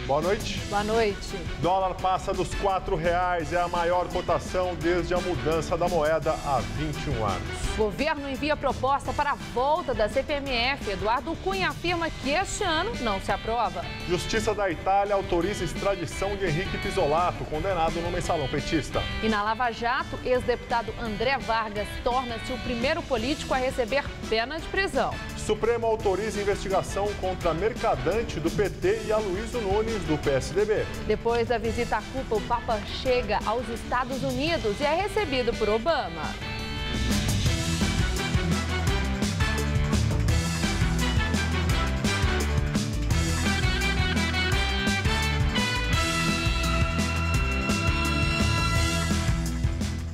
Boa noite. Boa noite. Dólar passa dos R$4, é a maior cotação desde a mudança da moeda há 21 anos. Governo envia proposta para a volta da CPMF. Eduardo Cunha afirma que este ano não se aprova. Justiça da Itália autoriza extradição de Henrique Pisolato, condenado no mensalão petista. E na Lava Jato, ex-deputado André Vargas torna-se o primeiro político a receber pena de prisão. Supremo autoriza investigação contra Mercadante do PT e Aloysio Nunes do PSDB. Depois da visita à Cuba, o Papa chega aos Estados Unidos e é recebido por Obama.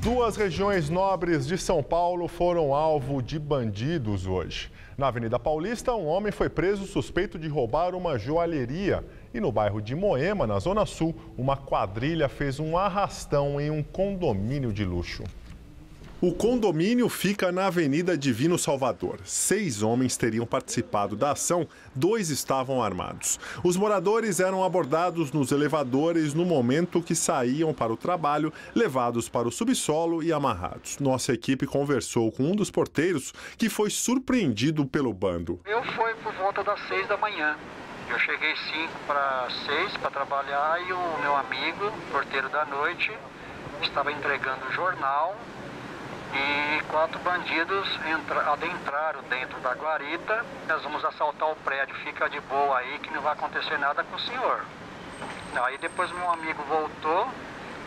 Duas regiões nobres de São Paulo foram alvo de bandidos hoje. Na Avenida Paulista, um homem foi preso suspeito de roubar uma joalheria. E no bairro de Moema, na Zona Sul, uma quadrilha fez um arrastão em um condomínio de luxo. O condomínio fica na Avenida Divino Salvador. 6 homens teriam participado da ação, 2 estavam armados. Os moradores eram abordados nos elevadores no momento que saíam para o trabalho, levados para o subsolo e amarrados. Nossa equipe conversou com um dos porteiros que foi surpreendido pelo bando. Eu fui por volta das 6 da manhã. Eu cheguei 5 para 6 para trabalhar e o meu amigo, porteiro da noite, estava entregando o jornal. E 4 bandidos adentraram dentro da guarita. Nós vamos assaltar o prédio, fica de boa aí que não vai acontecer nada com o senhor. Aí depois meu amigo voltou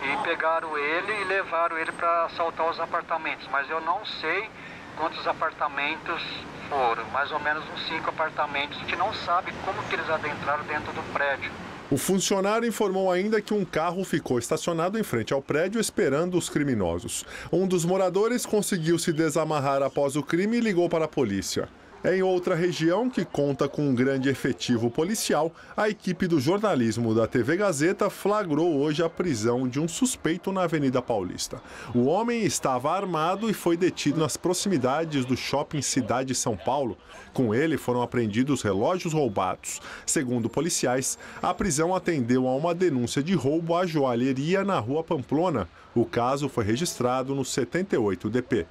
e pegaram ele e levaram ele para assaltar os apartamentos. Mas eu não sei quantos apartamentos foram, mais ou menos uns 5 apartamentos. A gente não sabe como que eles adentraram dentro do prédio. O funcionário informou ainda que um carro ficou estacionado em frente ao prédio esperando os criminosos. Um dos moradores conseguiu se desamarrar após o crime e ligou para a polícia. Em outra região, que conta com um grande efetivo policial, a equipe do jornalismo da TV Gazeta flagrou hoje a prisão de um suspeito na Avenida Paulista. O homem estava armado e foi detido nas proximidades do shopping Cidade São Paulo. Com ele foram apreendidos relógios roubados. Segundo policiais, a prisão atendeu a uma denúncia de roubo à joalheria na Rua Pamplona. O caso foi registrado no 78DP.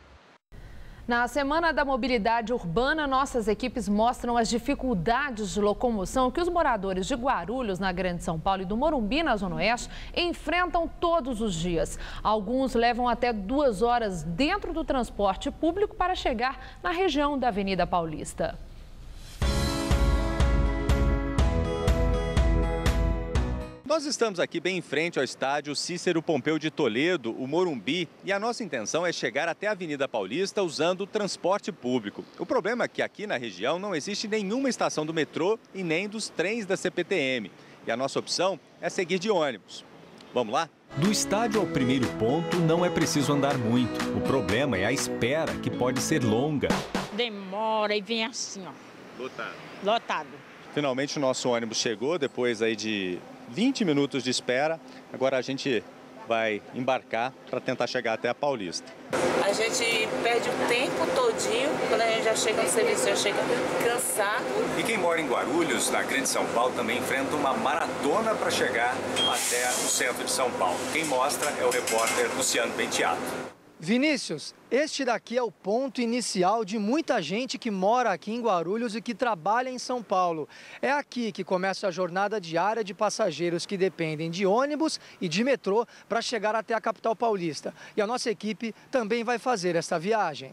Na Semana da Mobilidade Urbana, nossas equipes mostram as dificuldades de locomoção que os moradores de Guarulhos, na Grande São Paulo, e do Morumbi, na Zona Oeste, enfrentam todos os dias. Alguns levam até 2 horas dentro do transporte público para chegar na região da Avenida Paulista. Nós estamos aqui bem em frente ao estádio Cícero Pompeu de Toledo, o Morumbi, e a nossa intenção é chegar até a Avenida Paulista usando o transporte público. O problema é que aqui na região não existe nenhuma estação do metrô e nem dos trens da CPTM. E a nossa opção é seguir de ônibus. Vamos lá? Do estádio ao primeiro ponto não é preciso andar muito. O problema é a espera, que pode ser longa. Demora e vem assim, ó. Lotado. Lotado. Finalmente o nosso ônibus chegou, depois aí de 20 minutos de espera. Agora a gente vai embarcar para tentar chegar até a Paulista. A gente perde o tempo todinho, quando a gente já chega no serviço, já chega cansado. E quem mora em Guarulhos, na Grande São Paulo, também enfrenta uma maratona para chegar até o centro de São Paulo. Quem mostra é o repórter Luciano Penteado. Vinícius, este daqui é o ponto inicial de muita gente que mora aqui em Guarulhos e que trabalha em São Paulo. É aqui que começa a jornada diária de passageiros que dependem de ônibus e de metrô para chegar até a capital paulista. E a nossa equipe também vai fazer esta viagem.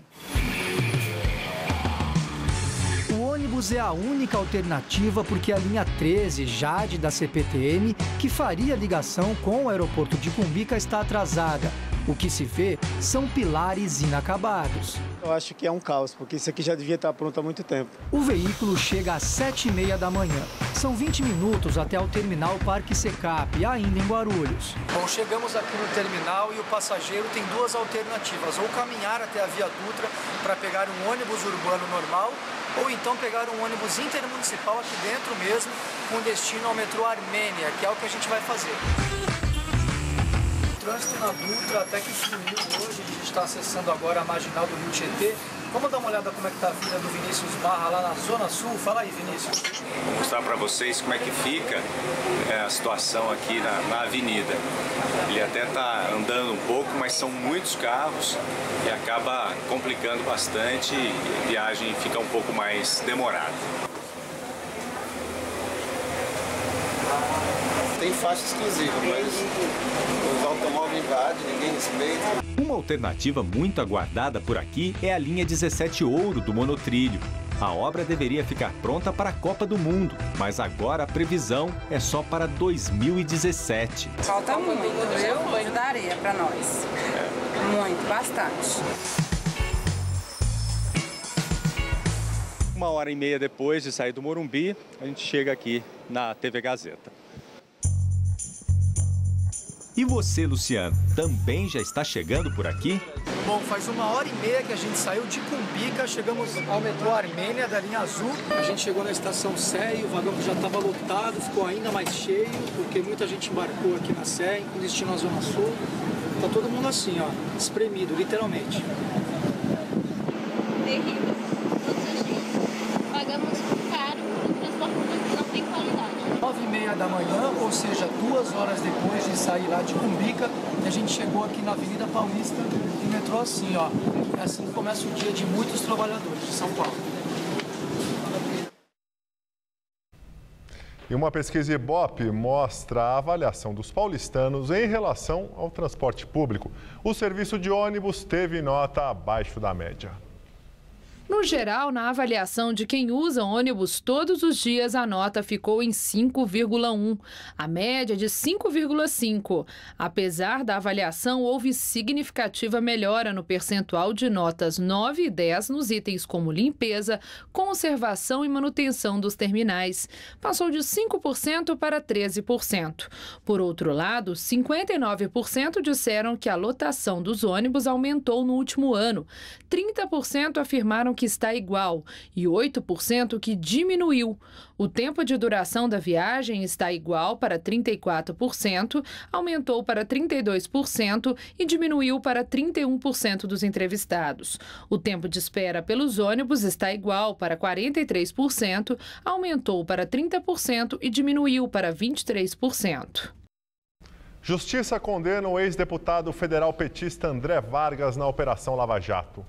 O ônibus é a única alternativa porque a linha 13, Jade, da CPTM, que faria ligação com o aeroporto de Cumbica, está atrasada. O que se vê são pilares inacabados. Eu acho que é um caos, porque isso aqui já devia estar pronto há muito tempo. O veículo chega às 7h30 da manhã. São 20 minutos até o terminal Parque Secap, ainda em Guarulhos. Bom, chegamos aqui no terminal e o passageiro tem 2 alternativas. Ou caminhar até a Via Dutra para pegar um ônibus urbano normal, ou então pegar um ônibus intermunicipal aqui dentro mesmo, com destino ao metrô Armênia, que é o que a gente vai fazer. trânsito na Dutra até que fluiu hoje. A gente está acessando agora a marginal do Rio Tietê. Vamos dar uma olhada como é que está a vida do Vinícius Barra lá na Zona Sul. Fala aí, Vinícius. Vou mostrar para vocês como é que fica a situação aqui na avenida. Ele até está andando um pouco, mas são muitos carros e acaba complicando bastante e a viagem fica um pouco mais demorada. Tem faixa exclusiva, mas os automóveis invadem, ninguém respeita. Uma alternativa muito aguardada por aqui é a linha 17 Ouro do monotrilho. A obra deveria ficar pronta para a Copa do Mundo, mas agora a previsão é só para 2017. Falta muito, viu? Ajudaria para nós. Muito, bastante. 1h30 depois de sair do Morumbi, a gente chega aqui na TV Gazeta. E você, Luciano, também já está chegando por aqui? Bom, faz 1h30 que a gente saiu de Cumbica, chegamos ao metrô Armênia da linha azul. A gente chegou na estação Sé e o vagão já estava lotado, ficou ainda mais cheio, porque muita gente embarcou aqui na Sé, com destino à Zona Sul. Tá todo mundo assim, ó, espremido, literalmente. Terrível. Todos os dias. Pagamos caro por um transporte público que não tem qualidade. 9h30 da manhã, ou seja, 2 horas depois de sair lá de Cumbica, a gente chegou aqui na Avenida Paulista e o metrô assim, ó. É assim que começa o dia de muitos trabalhadores de São Paulo. E uma pesquisa Ibope mostra a avaliação dos paulistanos em relação ao transporte público. O serviço de ônibus teve nota abaixo da média. No geral, na avaliação de quem usa ônibus todos os dias, a nota ficou em 5,1, a média de 5,5. Apesar da avaliação, houve significativa melhora no percentual de notas 9 e 10 nos itens como limpeza, conservação e manutenção dos terminais. Passou de 5% para 13%. Por outro lado, 59% disseram que a lotação dos ônibus aumentou no último ano. 30% afirmaram que está igual e 8% que diminuiu. O tempo de duração da viagem está igual para 34%, aumentou para 32% e diminuiu para 31% dos entrevistados. O tempo de espera pelos ônibus está igual para 43%, aumentou para 30% e diminuiu para 23%. Justiça condena o ex-deputado federal petista André Vargas na Operação Lava Jato.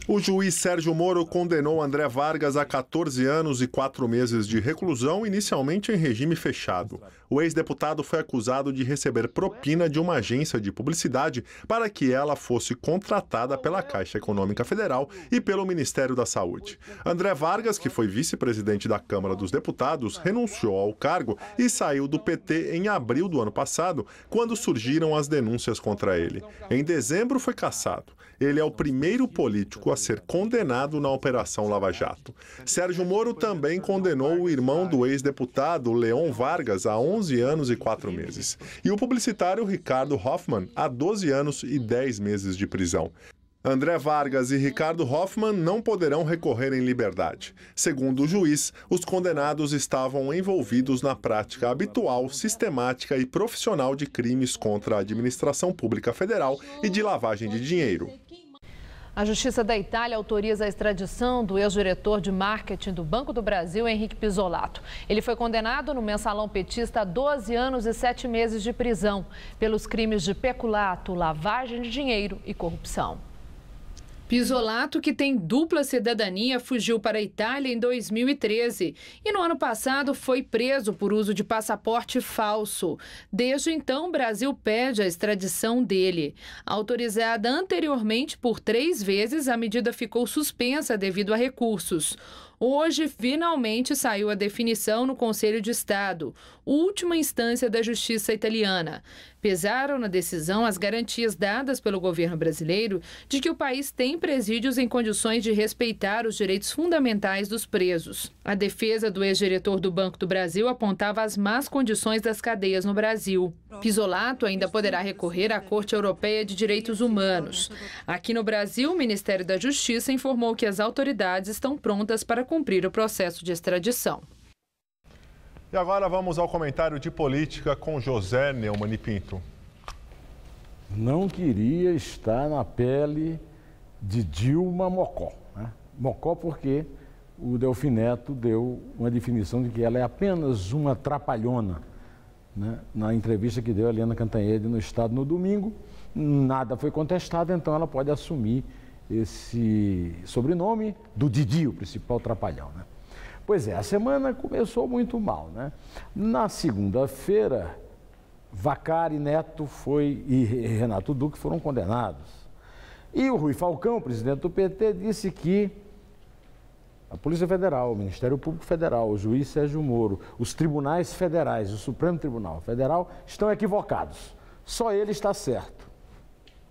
O juiz Sérgio Moro condenou André Vargas a 14 anos e 4 meses de reclusão, inicialmente em regime fechado. O ex-deputado foi acusado de receber propina de uma agência de publicidade para que ela fosse contratada pela Caixa Econômica Federal e pelo Ministério da Saúde. André Vargas, que foi vice-presidente da Câmara dos Deputados, renunciou ao cargo e saiu do PT em abril do ano passado, quando surgiram as denúncias contra ele. Em dezembro foi cassado. Ele é o primeiro político a ser condenado na Operação Lava Jato. Sérgio Moro também condenou o irmão do ex-deputado Leon Vargas a 11 anos e 4 meses. E o publicitário Ricardo Hoffmann a 12 anos e 10 meses de prisão. André Vargas e Ricardo Hoffmann não poderão recorrer em liberdade. Segundo o juiz, os condenados estavam envolvidos na prática habitual, sistemática e profissional de crimes contra a administração pública federal e de lavagem de dinheiro. A Justiça da Itália autoriza a extradição do ex-diretor de marketing do Banco do Brasil, Henrique Pisolato. Ele foi condenado no mensalão petista a 12 anos e 7 meses de prisão pelos crimes de peculato, lavagem de dinheiro e corrupção. Pisolato, que tem dupla cidadania, fugiu para a Itália em 2013 e no ano passado foi preso por uso de passaporte falso. Desde então, o Brasil pede a extradição dele. Autorizada anteriormente por 3 vezes, a medida ficou suspensa devido a recursos. Hoje, finalmente, saiu a definição no Conselho de Estado, última instância da Justiça italiana. Pesaram na decisão as garantias dadas pelo governo brasileiro de que o país tem presídios em condições de respeitar os direitos fundamentais dos presos. A defesa do ex-diretor do Banco do Brasil apontava as más condições das cadeias no Brasil. Pisolato ainda poderá recorrer à Corte Europeia de Direitos Humanos. Aqui no Brasil, o Ministério da Justiça informou que as autoridades estão prontas para cumprir o processo de extradição. E agora vamos ao comentário de política com José Neumann e Pinto. não queria estar na pele de Dilma Mocó, né? Mocó porque o Delfim Neto deu uma definição de que ela é apenas uma trapalhona, né? Na entrevista que deu a Helena Cantanhede no Estado no domingo, nada foi contestado, então ela pode assumir esse sobrenome do Didi, o principal trapalhão, né? Pois é, a semana começou muito mal, né? Na segunda-feira, Vacari Neto e Renato Duque foram condenados. E o Rui Falcão, presidente do PT, disse que a Polícia Federal, o Ministério Público Federal, o juiz Sérgio Moro, os tribunais federais, o Supremo Tribunal Federal estão equivocados. Só ele está certo.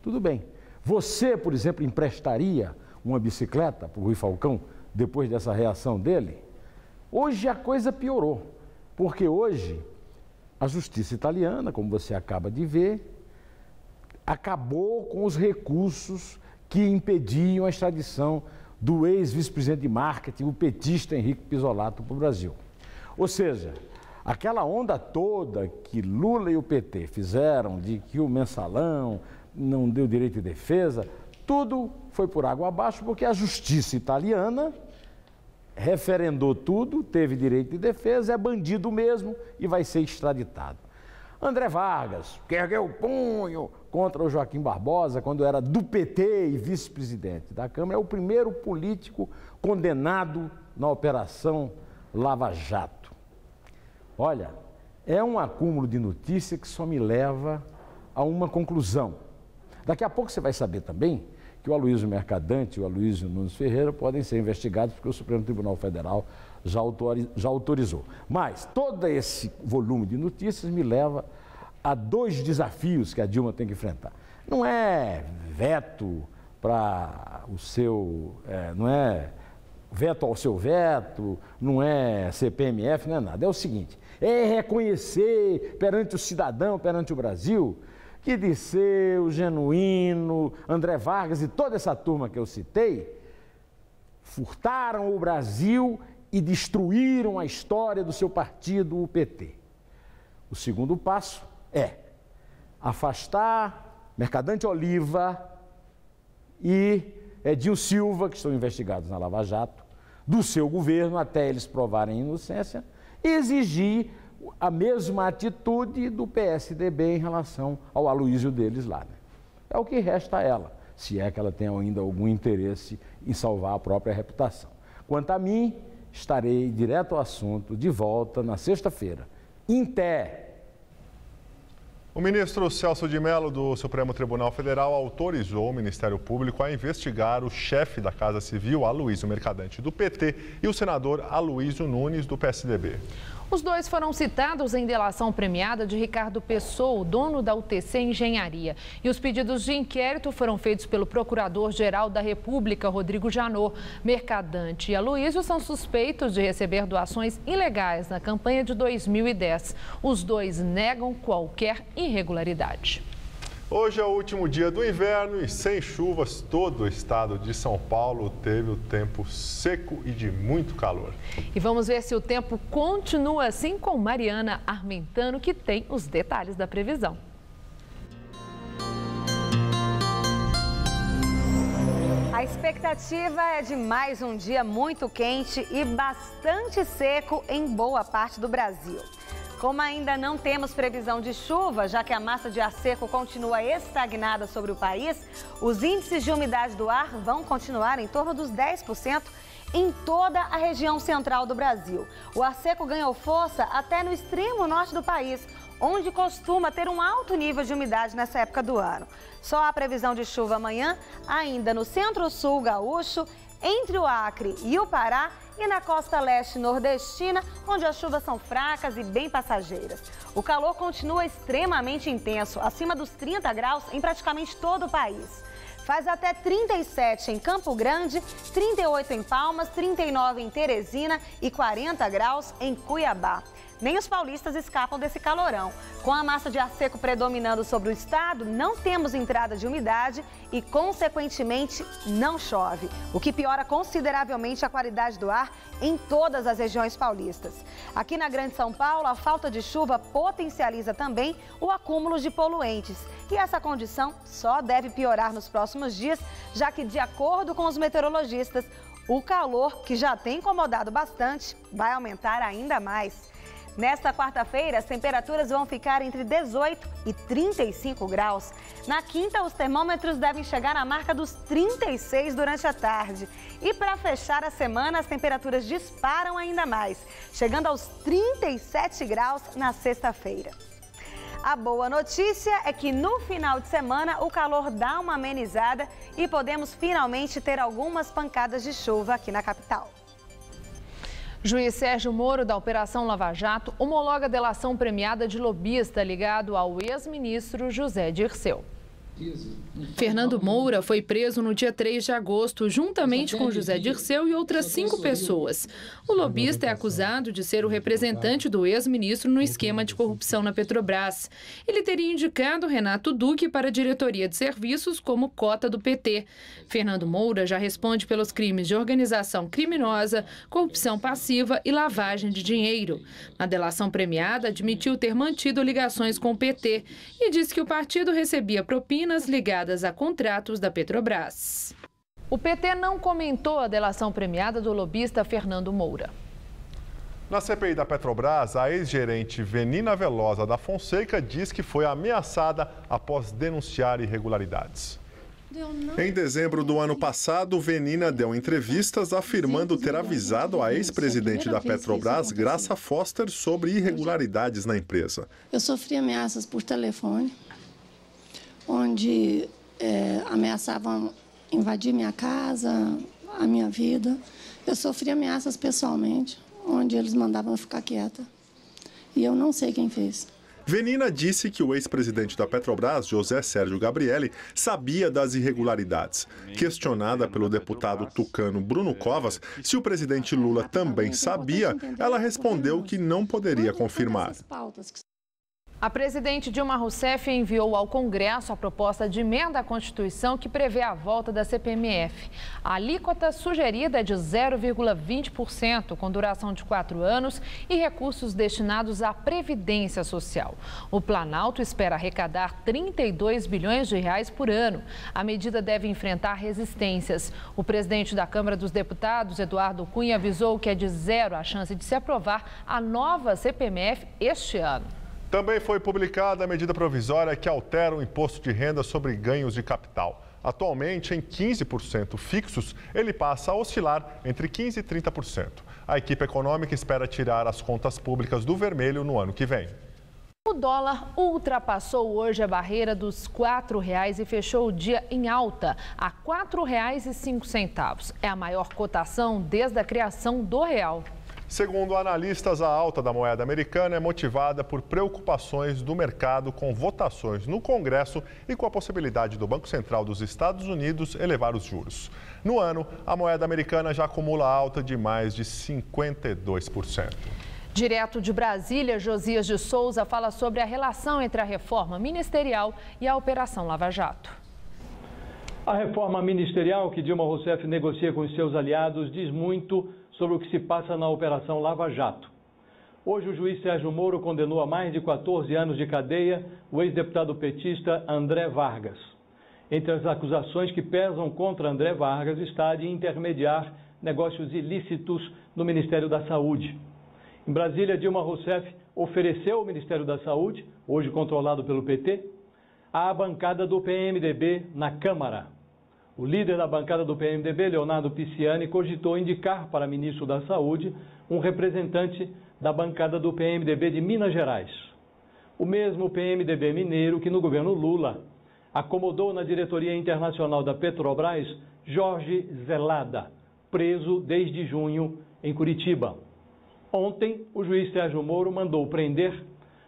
Tudo bem. Você, por exemplo, emprestaria uma bicicleta para o Rui Falcão depois dessa reação dele? Hoje a coisa piorou, porque hoje a justiça italiana, como você acaba de ver, acabou com os recursos que impediam a extradição do ex-vice-presidente de marketing, o petista Henrique Pizzolatto, para o Brasil. Ou seja, aquela onda toda que Lula e o PT fizeram de que o mensalão não deu direito de defesa, tudo foi por água abaixo porque a justiça italiana referendou tudo, teve direito de defesa, é bandido mesmo e vai ser extraditado. André Vargas, que ergueu o punho contra o Joaquim Barbosa, quando era do PT e vice-presidente da Câmara, é o primeiro político condenado na Operação Lava Jato. Olha, é um acúmulo de notícia que só me leva a uma conclusão. Daqui a pouco você vai saber também que o Aloysio Mercadante e o Aloysio Nunes Ferreira podem ser investigados porque o Supremo Tribunal Federal já autorizou. Mas todo esse volume de notícias me leva a dois desafios que a Dilma tem que enfrentar. Não é veto para o seu... não é veto ao seu veto, não é CPMF, não é nada. É o seguinte, é reconhecer perante o cidadão, perante o Brasil, que Dirceu, Genuíno, André Vargas e toda essa turma que eu citei furtaram o Brasil e destruíram a história do seu partido, o PT. O segundo passo é afastar Mercadante Oliva e Edinho Silva, que estão investigados na Lava Jato, do seu governo até eles provarem inocência, e exigir a mesma atitude do PSDB em relação ao Aloysio deles lá, né? É o que resta a ela, se é que ela tem ainda algum interesse em salvar a própria reputação. Quanto a mim, estarei direto ao assunto, de volta na sexta-feira. Em pé. O ministro Celso de Mello, do Supremo Tribunal Federal, autorizou o Ministério Público a investigar o chefe da Casa Civil, Aloysio Mercadante, do PT, e o senador Aloysio Nunes, do PSDB. Os dois foram citados em delação premiada de Ricardo Pessoa, dono da UTC Engenharia. E os pedidos de inquérito foram feitos pelo Procurador-Geral da República, Rodrigo Janot. Mercadante e Aloysio são suspeitos de receber doações ilegais na campanha de 2010. Os dois negam qualquer irregularidade. Hoje é o último dia do inverno e sem chuvas, todo o estado de São Paulo teve o tempo seco e de muito calor. E vamos ver se o tempo continua assim com Mariana Armentano, que tem os detalhes da previsão. A expectativa é de mais um dia muito quente e bastante seco em boa parte do Brasil. Como ainda não temos previsão de chuva, já que a massa de ar seco continua estagnada sobre o país, os índices de umidade do ar vão continuar em torno dos 10% em toda a região central do Brasil. O ar seco ganhou força até no extremo norte do país, onde costuma ter um alto nível de umidade nessa época do ano. Só há previsão de chuva amanhã, ainda no centro-sul gaúcho, entre o Acre e o Pará, e na costa leste nordestina, onde as chuvas são fracas e bem passageiras. O calor continua extremamente intenso, acima dos 30 graus em praticamente todo o país. Faz até 37 em Campo Grande, 38 em Palmas, 39 em Teresina e 40 graus em Cuiabá. nem os paulistas escapam desse calorão. Com a massa de ar seco predominando sobre o estado, não temos entrada de umidade e, consequentemente, não chove, o que piora consideravelmente a qualidade do ar em todas as regiões paulistas. Aqui na Grande São Paulo, a falta de chuva potencializa também o acúmulo de poluentes. E essa condição só deve piorar nos próximos dias, já que, de acordo com os meteorologistas, o calor, que já tem incomodado bastante, vai aumentar ainda mais. Nesta quarta-feira, as temperaturas vão ficar entre 18 e 35 graus. Na quinta, os termômetros devem chegar à marca dos 36 durante a tarde. E para fechar a semana, as temperaturas disparam ainda mais, chegando aos 37 graus na sexta-feira. A boa notícia é que no final de semana o calor dá uma amenizada e podemos finalmente ter algumas pancadas de chuva aqui na capital. Juiz Sérgio Moro, da Operação Lava Jato, homologa a delação premiada de lobista ligado ao ex-ministro José Dirceu. Fernando Moura foi preso no dia 3 de agosto, juntamente com José Dirceu e outras 5 pessoas. O lobista é acusado de ser o representante do ex-ministro no esquema de corrupção na Petrobras. Ele teria indicado Renato Duque para a diretoria de serviços como cota do PT. Fernando Moura já responde pelos crimes de organização criminosa, corrupção passiva e lavagem de dinheiro. Na delação premiada, admitiu ter mantido ligações com o PT e disse que o partido recebia propinas ligadas a contratos da Petrobras. O PT não comentou a delação premiada do lobista Fernando Moura. Na CPI da Petrobras, a ex-gerente Venina Velosa da Fonseca diz que foi ameaçada após denunciar irregularidades. Em dezembro do ano passado, Venina deu entrevistas afirmando ter avisado a ex-presidente da Petrobras, Graça Foster, sobre irregularidades na empresa. Eu sofri ameaças por telefone, onde ameaçavam invadir minha casa, a minha vida. Eu sofri ameaças pessoalmente, onde eles mandavam eu ficar quieta. E eu não sei quem fez. Venina disse que o ex-presidente da Petrobras, José Sérgio Gabrielli, sabia das irregularidades. Questionada pelo deputado tucano Bruno Covas se o presidente Lula também sabia, ela respondeu que não poderia confirmar. A presidente Dilma Rousseff enviou ao Congresso a proposta de emenda à Constituição que prevê a volta da CPMF. A alíquota sugerida é de 0,20%, com duração de 4 anos e recursos destinados à Previdência Social. O Planalto espera arrecadar 32 bilhões de reais por ano. A medida deve enfrentar resistências. O presidente da Câmara dos Deputados, Eduardo Cunha, avisou que é de zero a chance de se aprovar a nova CPMF este ano. Também foi publicada a medida provisória que altera o imposto de renda sobre ganhos de capital. Atualmente, em 15% fixos, ele passa a oscilar entre 15% e 30%. A equipe econômica espera tirar as contas públicas do vermelho no ano que vem. O dólar ultrapassou hoje a barreira dos R$ 4,00 e fechou o dia em alta, a R$ 4,05. É a maior cotação desde a criação do real. Segundo analistas, a alta da moeda americana é motivada por preocupações do mercado com votações no Congresso e com a possibilidade do Banco Central dos Estados Unidos elevar os juros. No ano, a moeda americana já acumula alta de mais de 52%. Direto de Brasília, Josias de Souza fala sobre a relação entre a reforma ministerial e a Operação Lava Jato. A reforma ministerial que Dilma Rousseff negocia com os seus aliados diz muito sobre o que se passa na Operação Lava Jato. Hoje, o juiz Sérgio Moro condenou a mais de 14 anos de cadeia o ex-deputado petista André Vargas. Entre as acusações que pesam contra André Vargas está a de intermediar negócios ilícitos no Ministério da Saúde. Em Brasília, Dilma Rousseff ofereceu ao Ministério da Saúde, hoje controlado pelo PT, à bancada do PMDB na Câmara. O líder da bancada do PMDB, Leonardo Pisciani, cogitou indicar para ministro da Saúde um representante da bancada do PMDB de Minas Gerais. O mesmo PMDB mineiro que no governo Lula acomodou na diretoria internacional da Petrobras Jorge Zelada, preso desde junho em Curitiba. Ontem, o juiz Sérgio Moro mandou prender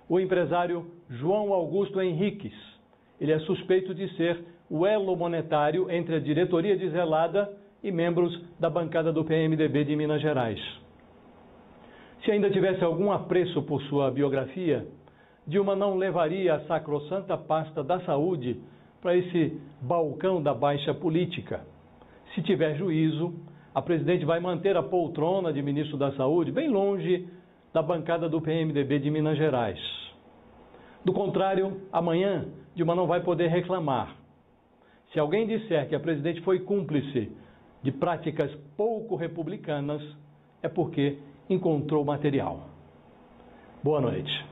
o empresário João Augusto Henriques. Ele é suspeito de ser o elo monetário entre a diretoria de Zelada e membros da bancada do PMDB de Minas Gerais. Se ainda tivesse algum apreço por sua biografia, Dilma não levaria a sacrossanta pasta da saúde para esse balcão da baixa política. Se tiver juízo, a presidente vai manter a poltrona de ministro da Saúde bem longe da bancada do PMDB de Minas Gerais. Do contrário, amanhã, Dilma não vai poder reclamar. Se alguém disser que a presidente foi cúmplice de práticas pouco republicanas, é porque encontrou material. Boa noite.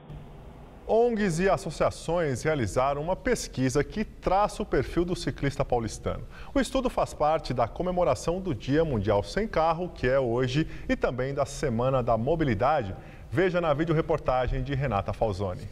ONGs e associações realizaram uma pesquisa que traça o perfil do ciclista paulistano. O estudo faz parte da comemoração do Dia Mundial Sem Carro, que é hoje, e também da Semana da Mobilidade. Veja na videoreportagem de Renata Falzoni.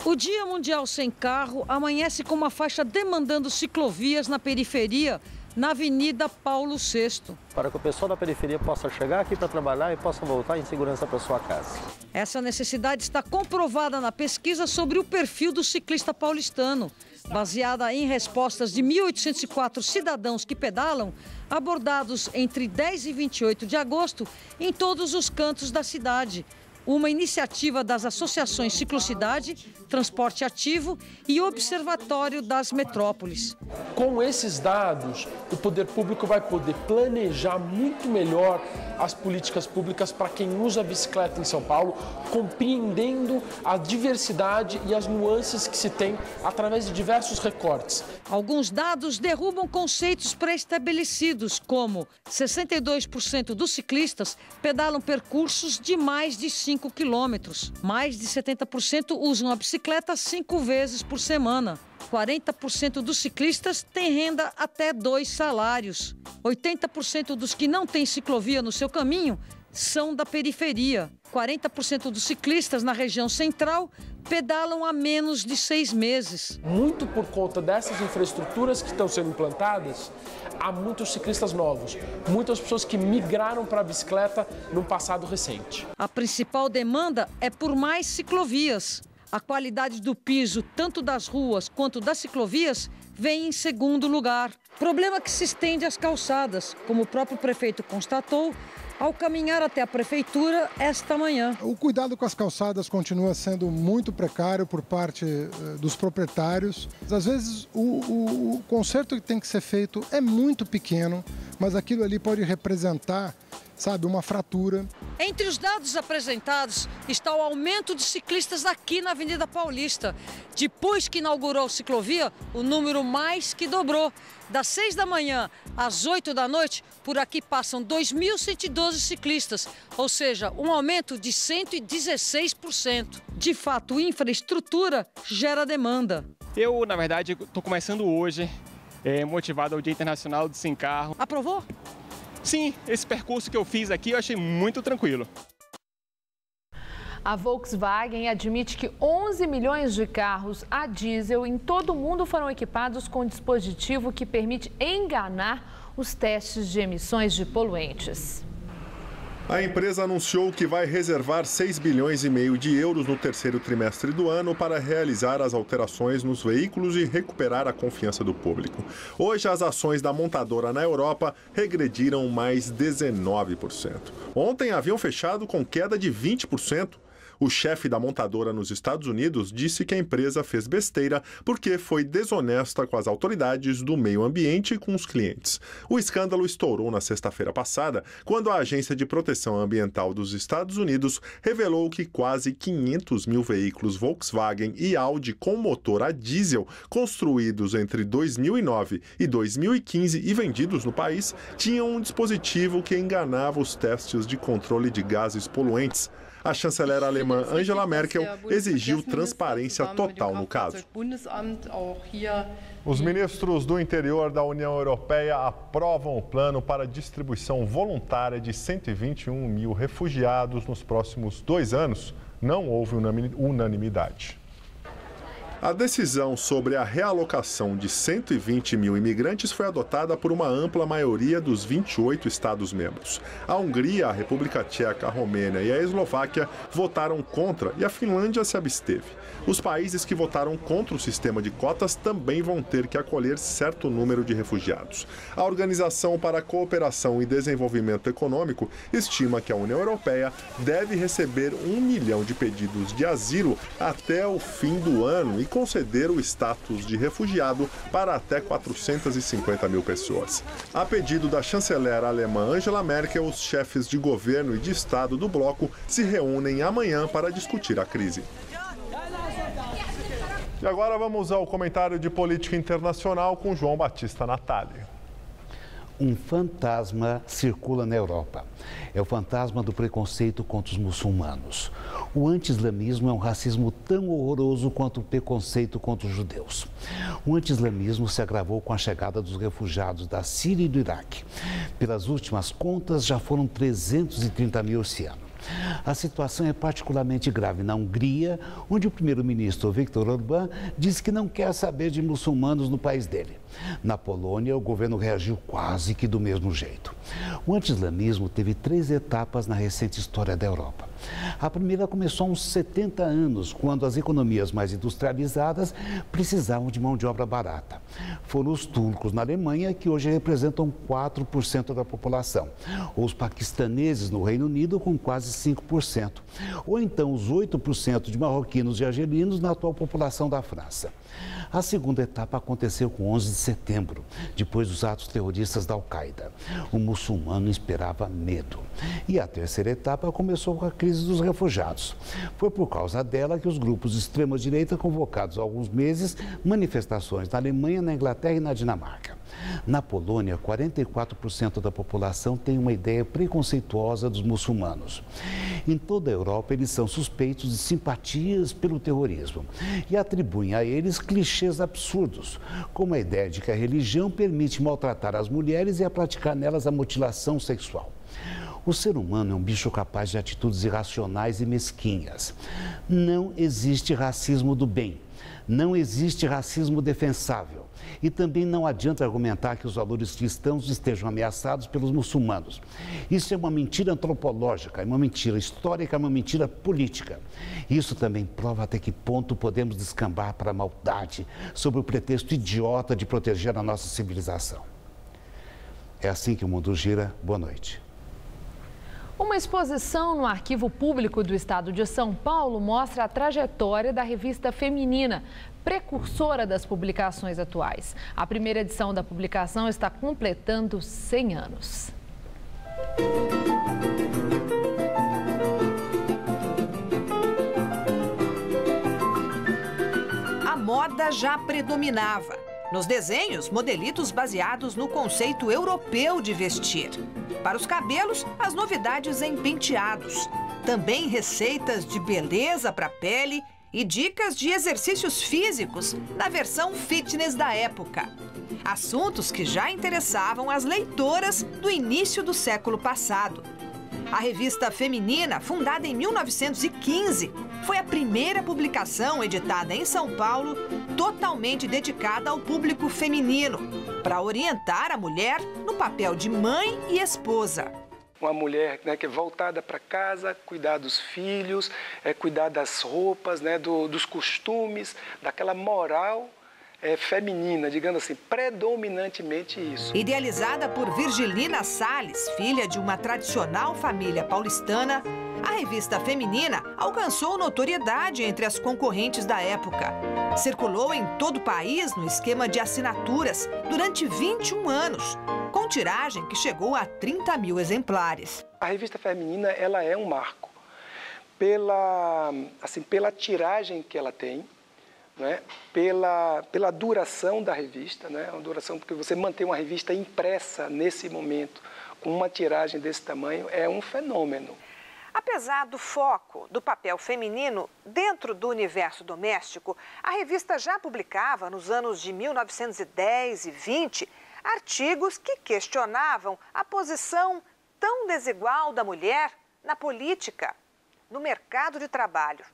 O Dia Mundial Sem Carro amanhece com uma faixa demandando ciclovias na periferia, na Avenida Paulo VI. Para que o pessoal da periferia possa chegar aqui para trabalhar e possa voltar em segurança para sua casa. Essa necessidade está comprovada na pesquisa sobre o perfil do ciclista paulistano. Baseada em respostas de 1.804 cidadãos que pedalam, abordados entre 10 e 28 de agosto em todos os cantos da cidade. Uma iniciativa das associações Ciclocidade, Transporte Ativo e Observatório das Metrópoles. Com esses dados, o poder público vai poder planejar muito melhor as políticas públicas para quem usa a bicicleta em São Paulo, compreendendo a diversidade e as nuances que se tem através de diversos recortes. Alguns dados derrubam conceitos pré-estabelecidos, como 62% dos ciclistas pedalam percursos de mais de 5 quilômetros. Mais de 70% usam a bicicleta 5 vezes por semana. 40% dos ciclistas têm renda até 2 salários. 80% dos que não têm ciclovia no seu caminho são da periferia. 40% dos ciclistas na região central pedalam há menos de 6 meses. Muito por conta dessas infraestruturas que estão sendo implantadas, há muitos ciclistas novos, muitas pessoas que migraram para a bicicleta no passado recente. A principal demanda é por mais ciclovias. A qualidade do piso, tanto das ruas quanto das ciclovias, vem em segundo lugar. Problema que se estende às calçadas, como o próprio prefeito constatou ao caminhar até a prefeitura esta manhã. O cuidado com as calçadas continua sendo muito precário por parte dos proprietários. Às vezes o conserto que tem que ser feito é muito pequeno, mas aquilo ali pode representar, sabe, uma fratura. Entre os dados apresentados está o aumento de ciclistas aqui na Avenida Paulista. Depois que inaugurou a ciclovia, o número mais que dobrou. Das 6 da manhã às 8 da noite, por aqui passam 2.112 ciclistas, ou seja, um aumento de 116%. De fato, infraestrutura gera demanda. Eu, na verdade, estou começando hoje, motivado ao Dia Internacional do Sem Carro. Aprovou? Sim, esse percurso que eu fiz aqui eu achei muito tranquilo. A Volkswagen admite que 11 milhões de carros a diesel em todo o mundo foram equipados com um dispositivo que permite enganar os testes de emissões de poluentes. A empresa anunciou que vai reservar 6,5 bilhões de euros no terceiro trimestre do ano para realizar as alterações nos veículos e recuperar a confiança do público. Hoje, as ações da montadora na Europa regrediram mais 19%. Ontem haviam fechado com queda de 20%. O chefe da montadora nos Estados Unidos disse que a empresa fez besteira porque foi desonesta com as autoridades do meio ambiente e com os clientes. O escândalo estourou na sexta-feira passada, quando a Agência de Proteção Ambiental dos Estados Unidos revelou que quase 500 mil veículos Volkswagen e Audi com motor a diesel construídos entre 2009 e 2015 e vendidos no país tinham um dispositivo que enganava os testes de controle de gases poluentes. A chanceler alemã Angela Merkel exigiu transparência total no caso. Os ministros do interior da União Europeia aprovam o plano para a distribuição voluntária de 121 mil refugiados nos próximos 2 anos. Não houve unanimidade. A decisão sobre a realocação de 120 mil imigrantes foi adotada por uma ampla maioria dos 28 Estados-membros. A Hungria, a República Tcheca, a Romênia e a Eslováquia votaram contra e a Finlândia se absteve. Os países que votaram contra o sistema de cotas também vão ter que acolher certo número de refugiados. A Organização para a Cooperação e Desenvolvimento Econômico estima que a União Europeia deve receber 1 milhão de pedidos de asilo até o fim do ano e conceder o status de refugiado para até 450 mil pessoas. A pedido da chanceler alemã Angela Merkel, os chefes de governo e de Estado do bloco se reúnem amanhã para discutir a crise. E agora vamos ao comentário de política internacional com João Batista Natali. Um fantasma circula na Europa. É o fantasma do preconceito contra os muçulmanos. O anti-islamismo é um racismo tão horroroso quanto o preconceito contra os judeus. O anti-islamismo se agravou com a chegada dos refugiados da Síria e do Iraque. Pelas últimas contas, já foram 330 mil esse ano. A situação é particularmente grave na Hungria, onde o primeiro-ministro Viktor Orbán disse que não quer saber de muçulmanos no país dele. Na Polônia, o governo reagiu quase que do mesmo jeito. O anti-islamismo teve 3 etapas na recente história da Europa. A primeira começou há uns 70 anos, quando as economias mais industrializadas precisavam de mão de obra barata. Foram os turcos na Alemanha, que hoje representam 4% da população, ou os paquistaneses no Reino Unido, com quase 5%, ou então os 8% de marroquinos e argelinos na atual população da França. A segunda etapa aconteceu com 11 de setembro, depois dos atos terroristas da Al-Qaeda. O muçulmano esperava medo. E a terceira etapa começou com a crise dos refugiados. Foi por causa dela que os grupos de extrema-direita convocados há alguns meses manifestações na Alemanha, na Inglaterra e na Dinamarca. Na Polônia, 44% da população tem uma ideia preconceituosa dos muçulmanos. Em toda a Europa, eles são suspeitos de simpatias pelo terrorismo e atribuem a eles clichês absurdos, como a ideia de que a religião permite maltratar as mulheres e a praticar nelas a mutilação sexual. O ser humano é um bicho capaz de atitudes irracionais e mesquinhas. Não existe racismo do bem. Não existe racismo defensável. E também não adianta argumentar que os valores cristãos estejam ameaçados pelos muçulmanos. Isso é uma mentira antropológica, é uma mentira histórica, é uma mentira política. Isso também prova até que ponto podemos descambar para a maldade sob o pretexto idiota de proteger a nossa civilização. É assim que o mundo gira. Boa noite. Uma exposição no Arquivo Público do Estado de São Paulo mostra a trajetória da revista feminina, precursora das publicações atuais. A primeira edição da publicação está completando 100 anos. A moda já predominava. Nos desenhos, modelitos baseados no conceito europeu de vestir. Para os cabelos, as novidades em penteados. Também receitas de beleza para a pele e dicas de exercícios físicos na versão fitness da época. Assuntos que já interessavam as leitoras do início do século passado. A revista feminina, fundada em 1915, foi a primeira publicação editada em São Paulo totalmente dedicada ao público feminino, para orientar a mulher no papel de mãe e esposa. Uma mulher, né, que é voltada para casa, cuidar dos filhos, cuidar das roupas, né, dos costumes, daquela moral feminina, digamos assim, predominantemente isso. Idealizada por Virgilina Salles, filha de uma tradicional família paulistana, a revista feminina alcançou notoriedade entre as concorrentes da época. Circulou em todo o país no esquema de assinaturas durante 21 anos, com tiragem que chegou a 30 mil exemplares. A revista feminina, ela é um marco pela tiragem que ela tem, né? Pela duração da revista, né? Uma duração, porque você manter uma revista impressa nesse momento, com uma tiragem desse tamanho, é um fenômeno. Apesar do foco do papel feminino dentro do universo doméstico, a revista já publicava, nos anos de 1910 e 20, artigos que questionavam a posição tão desigual da mulher na política, no mercado de trabalho.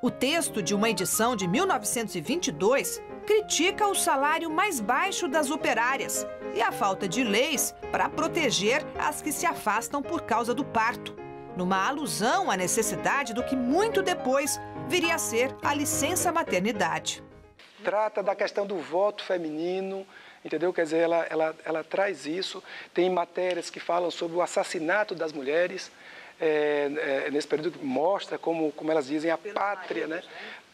O texto de uma edição de 1922 critica o salário mais baixo das operárias e a falta de leis para proteger as que se afastam por causa do parto, numa alusão à necessidade do que muito depois viria a ser a licença maternidade. Trata da questão do voto feminino, entendeu? Quer dizer, ela traz isso. Tem matérias que falam sobre o assassinato das mulheres, nesse período que mostra como elas dizem a pátria, né?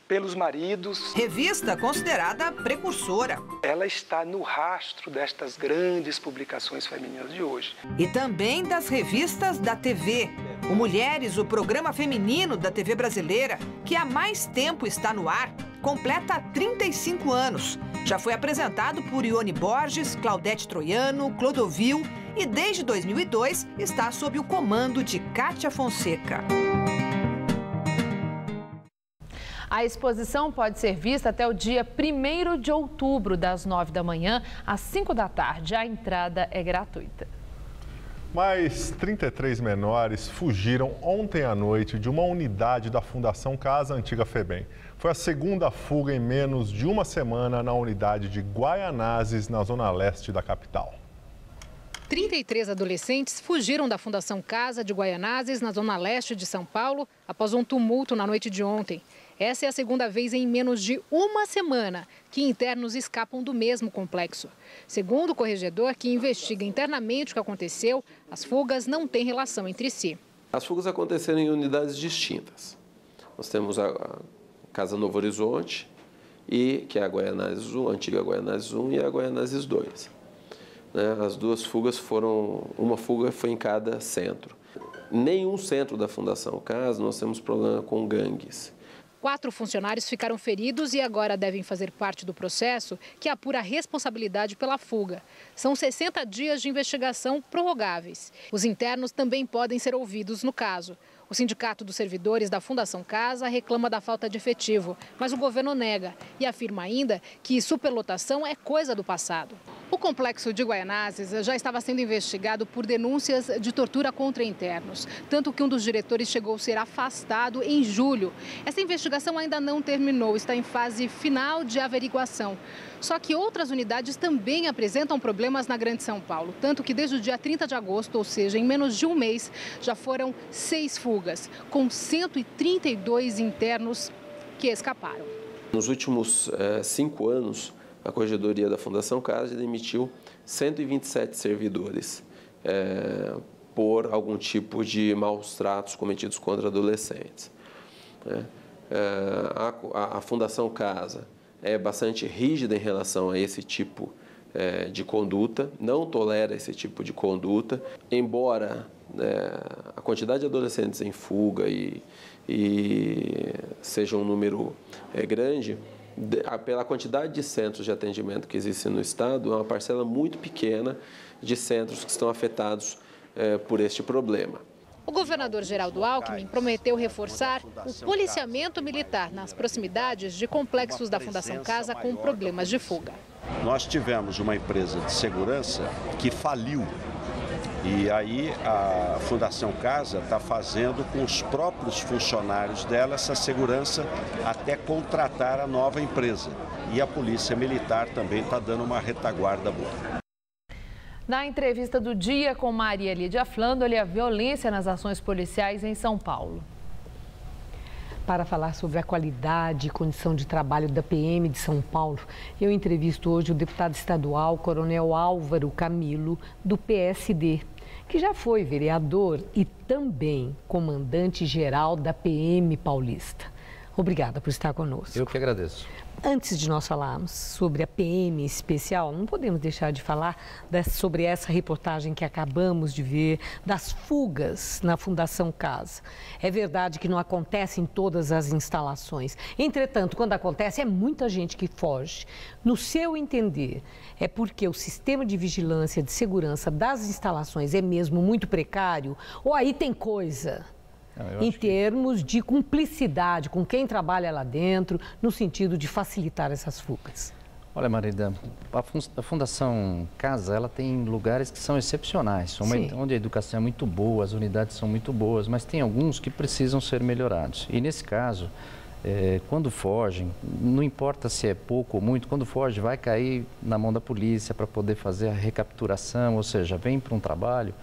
Pelos maridos. Revista considerada precursora. Ela está no rastro destas grandes publicações femininas de hoje. E também das revistas da TV. O Mulheres, o programa feminino da TV brasileira, que há mais tempo está no ar, completa 35 anos. Já foi apresentado por Ione Borges, Claudete Troiano, Clodovil e desde 2002 está sob o comando de Kátia Fonseca. A exposição pode ser vista até o dia 1º de outubro, das 9 da manhã às 5 da tarde. A entrada é gratuita. Mais 33 menores fugiram ontem à noite de uma unidade da Fundação Casa Antiga FEBEM. Foi a segunda fuga em menos de uma semana na unidade de Guaianazes, na zona leste da capital. 33 adolescentes fugiram da Fundação Casa de Guaianazes, na zona leste de São Paulo, após um tumulto na noite de ontem. Essa é a segunda vez em menos de uma semana que internos escapam do mesmo complexo. Segundo o corregedor, que investiga internamente o que aconteceu, as fugas não têm relação entre si. As fugas aconteceram em unidades distintas. Nós temos a Casa Novo Horizonte, que é a Guaianazes 1, a antiga Guaianazes 1 e a Guaianazes 2. As duas fugas uma fuga foi em cada centro. Nenhum centro da Fundação Casa nós temos problema com gangues. 4 funcionários ficaram feridos e agora devem fazer parte do processo que apura a responsabilidade pela fuga. São 60 dias de investigação prorrogáveis. Os internos também podem ser ouvidos no caso. O Sindicato dos Servidores da Fundação Casa reclama da falta de efetivo, mas o governo nega e afirma ainda que superlotação é coisa do passado. O complexo de Guaianazes já estava sendo investigado por denúncias de tortura contra internos, tanto que um dos diretores chegou a ser afastado em julho. Essa investigação ainda não terminou, está em fase final de averiguação. Só que outras unidades também apresentam problemas na Grande São Paulo, tanto que desde o dia 30 de agosto, ou seja, em menos de um mês, já foram 6 fugas, com 132 internos que escaparam. Nos últimos 5 anos, a Corregedoria da Fundação Casa demitiu 127 servidores por algum tipo de maus tratos cometidos contra adolescentes. A Fundação Casa é bastante rígida em relação a esse tipo de conduta, não tolera esse tipo de conduta, embora a quantidade de adolescentes em fuga e seja um número grande, pela quantidade de centros de atendimento que existem no estado, é uma parcela muito pequena de centros que estão afetados por este problema. O governador Geraldo Alckmin prometeu reforçar o policiamento militar nas proximidades de complexos da Fundação Casa com problemas de fuga. Nós tivemos uma empresa de segurança que faliu e aí a Fundação Casa está fazendo com os próprios funcionários dela essa segurança até contratar a nova empresa. E a Polícia Militar também está dando uma retaguarda boa. Na entrevista do dia com Maria Lídia Flandoli, a violência nas ações policiais em São Paulo. Para falar sobre a qualidade e condição de trabalho da PM de São Paulo, eu entrevisto hoje o deputado estadual, Coronel Álvaro Camilo, do PSD, que já foi vereador e também comandante-geral da PM paulista. Obrigada por estar conosco. Eu que agradeço. Antes de nós falarmos sobre a PM especial, não podemos deixar de falar sobre essa reportagem que acabamos de ver, das fugas na Fundação Casa. É verdade que não acontece em todas as instalações. Entretanto, quando acontece, é muita gente que foge. No seu entender, é porque o sistema de vigilância, de segurança das instalações é mesmo muito precário? Ou aí tem coisa? Em termos de cumplicidade com quem trabalha lá dentro, no sentido de facilitar essas fugas. Olha, Marida, a Fundação Casa, ela tem lugares que são excepcionais, onde a educação é muito boa, as unidades são muito boas, mas tem alguns que precisam ser melhorados. E nesse caso, quando fogem, não importa se é pouco ou muito, quando foge vai cair na mão da polícia para poder fazer a recapturação, ou seja, vem para um trabalho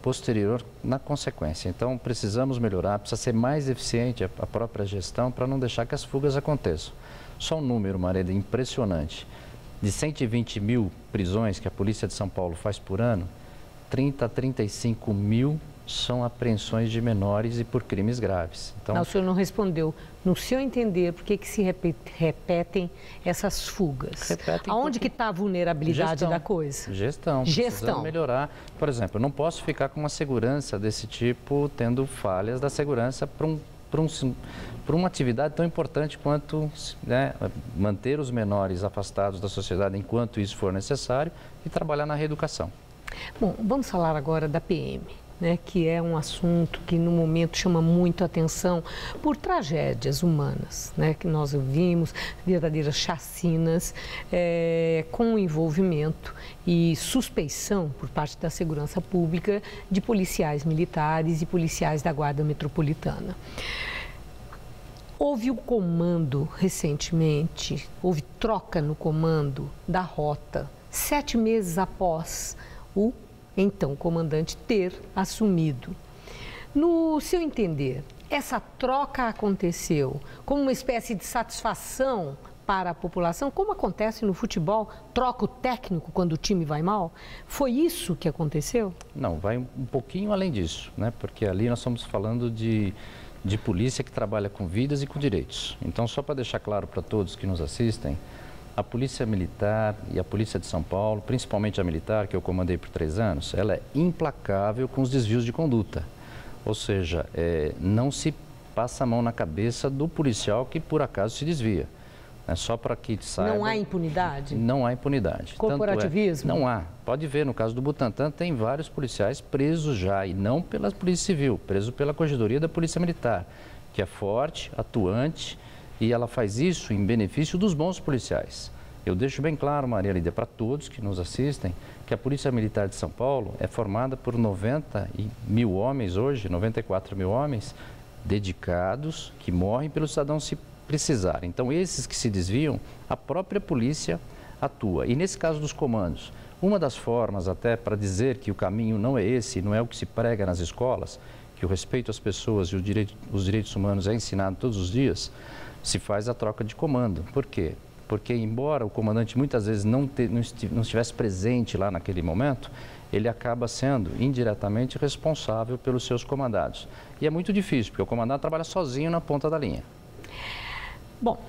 posterior na consequência. Então precisamos melhorar, precisa ser mais eficiente a própria gestão para não deixar que as fugas aconteçam. Só um número, Mareda, impressionante. De 120 mil prisões que a Polícia de São Paulo faz por ano, 30 a 35 mil são apreensões de menores e por crimes graves. Então, não, o senhor não respondeu. No seu entender, por que se repetem essas fugas? Aonde que está a vulnerabilidade da coisa? Gestão. Precisamos melhorar. Por exemplo, eu não posso ficar com uma segurança desse tipo, tendo falhas da segurança para uma atividade tão importante quanto manter os menores afastados da sociedade enquanto isso for necessário e trabalhar na reeducação. Bom, vamos falar agora da PM. Que é um assunto que no momento chama muito atenção por tragédias humanas, que nós vimos, verdadeiras chacinas com envolvimento e suspeição por parte da segurança pública de policiais militares e policiais da Guarda Metropolitana. Houve o comando recentemente, houve troca no comando da rota, 7 meses após o então comandante ter assumido. No seu entender, essa troca aconteceu como uma espécie de satisfação para a população, como acontece no futebol, troca o técnico quando o time vai mal? Foi isso que aconteceu? Não, vai um pouquinho além disso, porque ali nós estamos falando de polícia que trabalha com vidas e com direitos. Então, só para deixar claro para todos que nos assistem, a Polícia Militar e a Polícia de São Paulo, principalmente a Militar, que eu comandei por 3 anos, ela é implacável com os desvios de conduta. Ou seja, não se passa a mão na cabeça do policial que por acaso se desvia. Só para que saiba... Não há impunidade? Não há impunidade. Corporativismo? Não há. Pode ver, no caso do Butantã, tem vários policiais presos já, e não pela Polícia Civil, preso pela Corregedoria da Polícia Militar, que é forte, atuante, e ela faz isso em benefício dos bons policiais. Eu deixo bem claro, Maria Lídia, para todos que nos assistem, que a Polícia Militar de São Paulo é formada por 90 mil homens hoje, 94 mil homens, dedicados, que morrem pelo cidadão se precisar. Então, esses que se desviam, a própria polícia atua. E nesse caso dos comandos, uma das formas até para dizer que o caminho não é esse, não é o que se prega nas escolas, que o respeito às pessoas e os direitos humanos é ensinado todos os dias, se faz a troca de comando. Por quê? Porque embora o comandante muitas vezes não estivesse presente lá naquele momento, ele acaba sendo indiretamente responsável pelos seus comandados. E é muito difícil, porque o comandante trabalha sozinho na ponta da linha. Bom,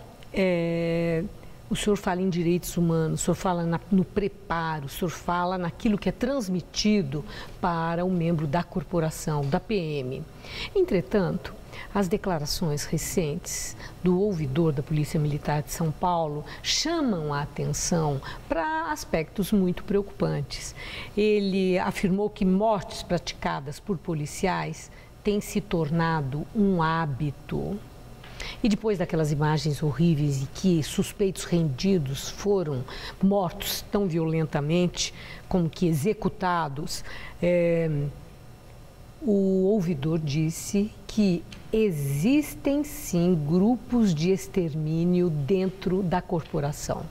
o senhor fala em direitos humanos, o senhor fala no preparo, o senhor fala naquilo que é transmitido para o membro da corporação, da PM. Entretanto, as declarações recentes do ouvidor da Polícia Militar de São Paulo chamam a atenção para aspectos muito preocupantes. Ele afirmou que mortes praticadas por policiais têm se tornado um hábito. E depois daquelas imagens horríveis e que suspeitos rendidos foram mortos tão violentamente como que executados, o ouvidor disse que existem sim grupos de extermínio dentro da corporação.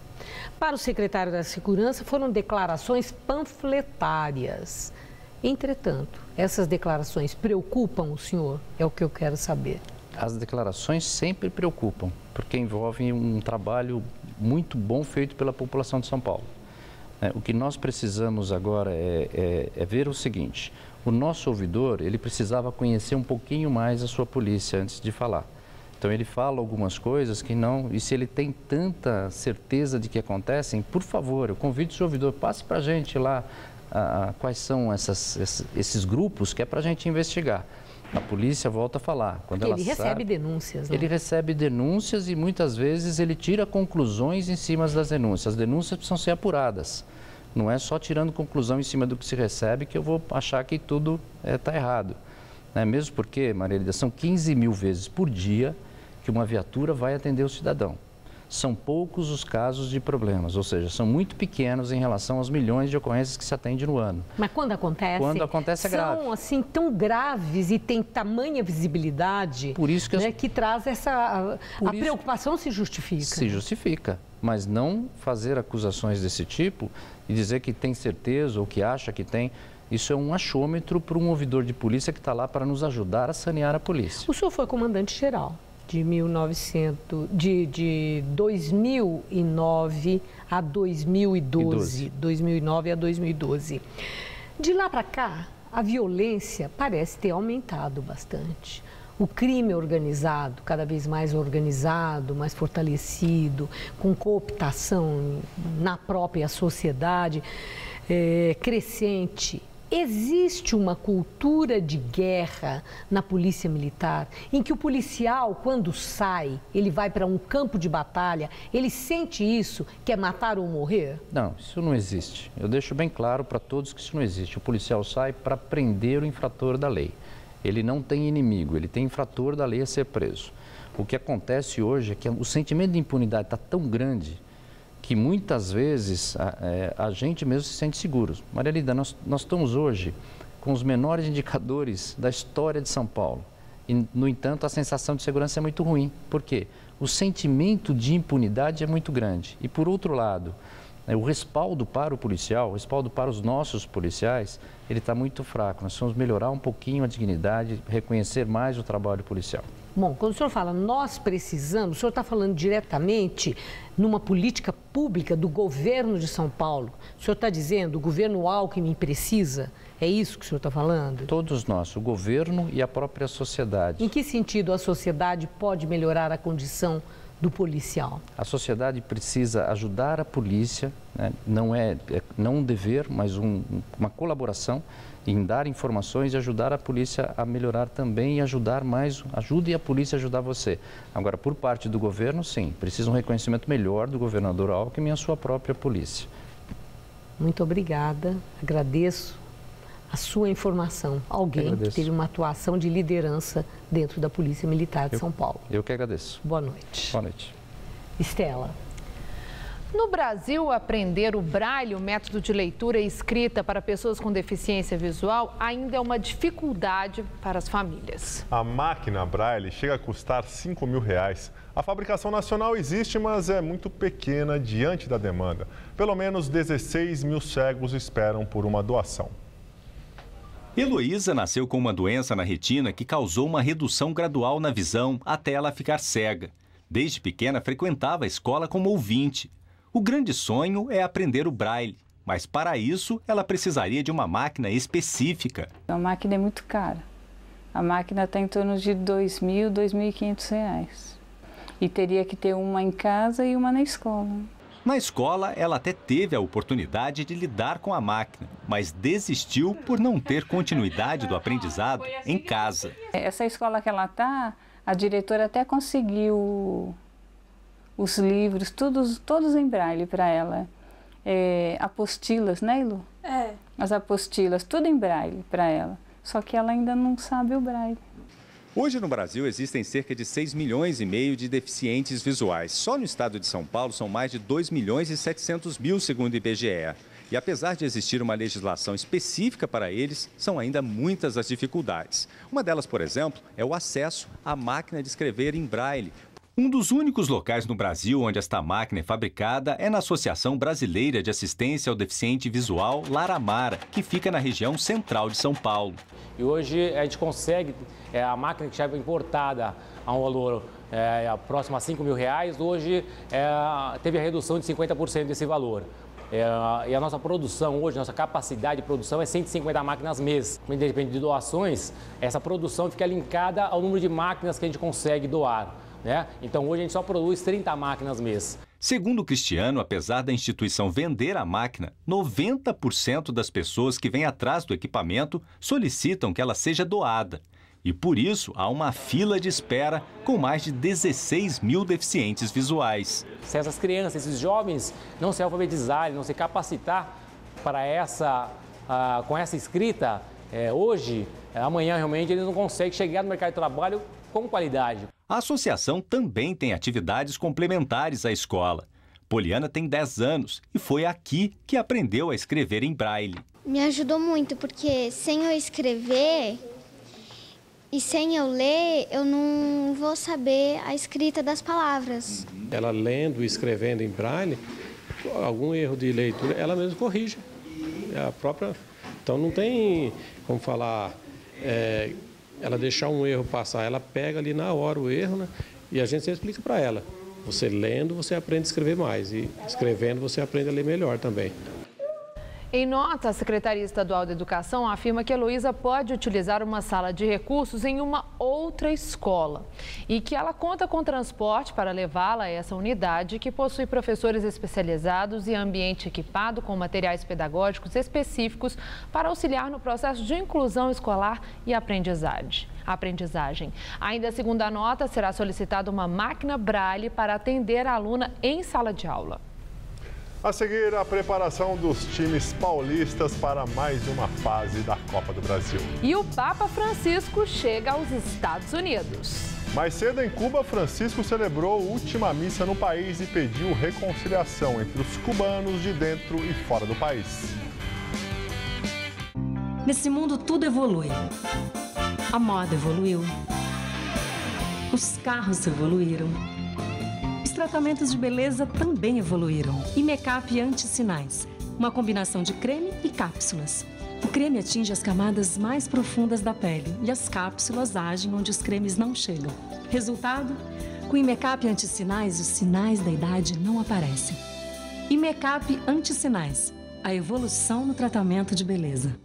Para o secretário da Segurança foram declarações panfletárias. Entretanto, essas declarações preocupam o senhor? É o que eu quero saber. As declarações sempre preocupam, porque envolvem um trabalho muito bom feito pela população de São Paulo. O que nós precisamos agora é ver o seguinte: o nosso ouvidor, ele precisava conhecer um pouquinho mais a sua polícia antes de falar. Então ele fala algumas coisas que não, e se ele tem tanta certeza de que acontecem, por favor, eu convido o seu ouvidor, passe para a gente lá quais são esses grupos que é para a gente investigar. A polícia volta a falar. Quando ela recebe denúncias, né? Ele recebe denúncias e muitas vezes ele tira conclusões em cima das denúncias. As denúncias precisam ser apuradas. Não é só tirando conclusão em cima do que se recebe que eu vou achar que tudo está errado. Mesmo porque, Maria Lídia, são 15 mil vezes por dia que uma viatura vai atender o cidadão. são poucos os casos de problemas, ou seja, são muito pequenos em relação aos milhões de ocorrências que se atende no ano. Mas quando acontece? Quando acontece é grave. São assim tão graves e tem tamanha visibilidade, por isso que, que traz essa... A preocupação se justifica. Se justifica, mas não fazer acusações desse tipo e dizer que tem certeza ou que acha que tem... Isso é um achômetro para um ouvidor de polícia que está lá para nos ajudar a sanear a polícia. O senhor foi comandante-geral de 2009 a 2012. 2009 a 2012. De lá para cá, a violência parece ter aumentado bastante. O crime organizado, cada vez mais organizado, mais fortalecido, com cooptação na própria sociedade, crescente. Existe uma cultura de guerra na polícia militar, em que o policial, quando sai, ele vai para um campo de batalha, ele sente isso, quer matar ou morrer? Não, isso não existe. Eu deixo bem claro para todos que isso não existe. O policial sai para prender o infrator da lei. Ele não tem inimigo, ele tem infrator da lei a ser preso. O que acontece hoje é que o sentimento de impunidade está tão grande que muitas vezes a gente mesmo se sente seguro. Maria Lida, nós estamos hoje com os menores indicadores da história de São Paulo. E, no entanto, a sensação de segurança é muito ruim. Por quê? O sentimento de impunidade é muito grande. E, por outro lado, o respaldo para o policial, o respaldo para os nossos policiais, ele está muito fraco. Nós precisamos melhorar um pouquinho a dignidade, reconhecer mais o trabalho policial. Bom, quando o senhor fala nós precisamos, o senhor está falando diretamente numa política pública do governo de São Paulo. O senhor está dizendo o governo Alckmin precisa? É isso que o senhor está falando? Todos nós, o governo e a própria sociedade. Em que sentido a sociedade pode melhorar a condição do policial? A sociedade precisa ajudar a polícia, né? Não um dever, mas uma colaboração em dar informações e ajudar a polícia a melhorar também e ajudar mais, ajude a polícia a ajudar você. Agora, por parte do governo, sim, precisa um reconhecimento melhor do governador Alckmin e a sua própria polícia. Muito obrigada, agradeço a sua informação. Alguém que teve uma atuação de liderança dentro da Polícia Militar de São Paulo. Eu que agradeço. Boa noite. Boa noite. Estela. No Brasil, aprender o braille, o método de leitura e escrita para pessoas com deficiência visual, ainda é uma dificuldade para as famílias. A máquina braille chega a custar R$5.000. A fabricação nacional existe, mas é muito pequena diante da demanda. Pelo menos 16 mil cegos esperam por uma doação. Heloísa nasceu com uma doença na retina que causou uma redução gradual na visão até ela ficar cega. Desde pequena, frequentava a escola como ouvinte. O grande sonho é aprender o braille, mas para isso ela precisaria de uma máquina específica. A máquina é muito cara. A máquina está em torno de R$2.000, R$2.500. E teria que ter uma em casa e uma na escola. Na escola, ela até teve a oportunidade de lidar com a máquina, mas desistiu por não ter continuidade do aprendizado em casa. Essa escola que ela está, a diretora até conseguiu os livros, todos em braille para ela. Apostilas, né, Ilu? É. As apostilas, tudo em braille para ela. Só que ela ainda não sabe o braille. Hoje no Brasil existem cerca de 6,5 milhões de deficientes visuais. Só no estado de São Paulo são mais de 2.700.000, segundo o IBGE. E apesar de existir uma legislação específica para eles, são ainda muitas as dificuldades. Uma delas, por exemplo, é o acesso à máquina de escrever em braille. Um dos únicos locais no Brasil onde esta máquina é fabricada é na Associação Brasileira de Assistência ao Deficiente Visual, Laramara, que fica na região central de São Paulo. E hoje a gente consegue, a máquina que já é importada a um valor próximo a R$5.000, hoje teve a redução de 50% desse valor. E a nossa produção hoje, nossa capacidade de produção é 150 máquinas mês. Independente de doações, essa produção fica linkada ao número de máquinas que a gente consegue doar. Então hoje a gente só produz 30 máquinas mês. Segundo o Cristiano, apesar da instituição vender a máquina, 90% das pessoas que vêm atrás do equipamento solicitam que ela seja doada. E por isso há uma fila de espera com mais de 16 mil deficientes visuais. Se essas crianças, esses jovens não se alfabetizarem, não se capacitar para com essa escrita, hoje, amanhã realmente eles não conseguem chegar no mercado de trabalho com qualidade. A associação também tem atividades complementares à escola. Poliana tem 10 anos e foi aqui que aprendeu a escrever em braille. Me ajudou muito, porque sem eu escrever e sem eu ler, eu não vou saber a escrita das palavras. Ela lendo e escrevendo em braille, algum erro de leitura, ela mesma corrige. A própria... Então não tem como falar, ela deixar um erro passar, ela pega ali na hora o erro, né? E a gente sempre explica para ela. Você lendo, você aprende a escrever mais e escrevendo, você aprende a ler melhor também. Em nota, a Secretaria Estadual da Educação afirma que a Heloísa pode utilizar uma sala de recursos em uma outra escola e que ela conta com transporte para levá-la a essa unidade, que possui professores especializados e ambiente equipado com materiais pedagógicos específicos para auxiliar no processo de inclusão escolar e aprendizagem. Ainda segundo a nota, será solicitada uma máquina braille para atender a aluna em sala de aula. A seguir, a preparação dos times paulistas para mais uma fase da Copa do Brasil. E o Papa Francisco chega aos Estados Unidos. Mais cedo, em Cuba, Francisco celebrou a última missa no país e pediu reconciliação entre os cubanos de dentro e fora do país. Nesse mundo, tudo evolui. A moda evoluiu. Os carros evoluíram. Os tratamentos de beleza também evoluíram. Imecap Anti-Sinais, uma combinação de creme e cápsulas. O creme atinge as camadas mais profundas da pele e as cápsulas agem onde os cremes não chegam. Resultado? Com Imecap Anti-Sinais, os sinais da idade não aparecem. Imecap Anti-Sinais, a evolução no tratamento de beleza.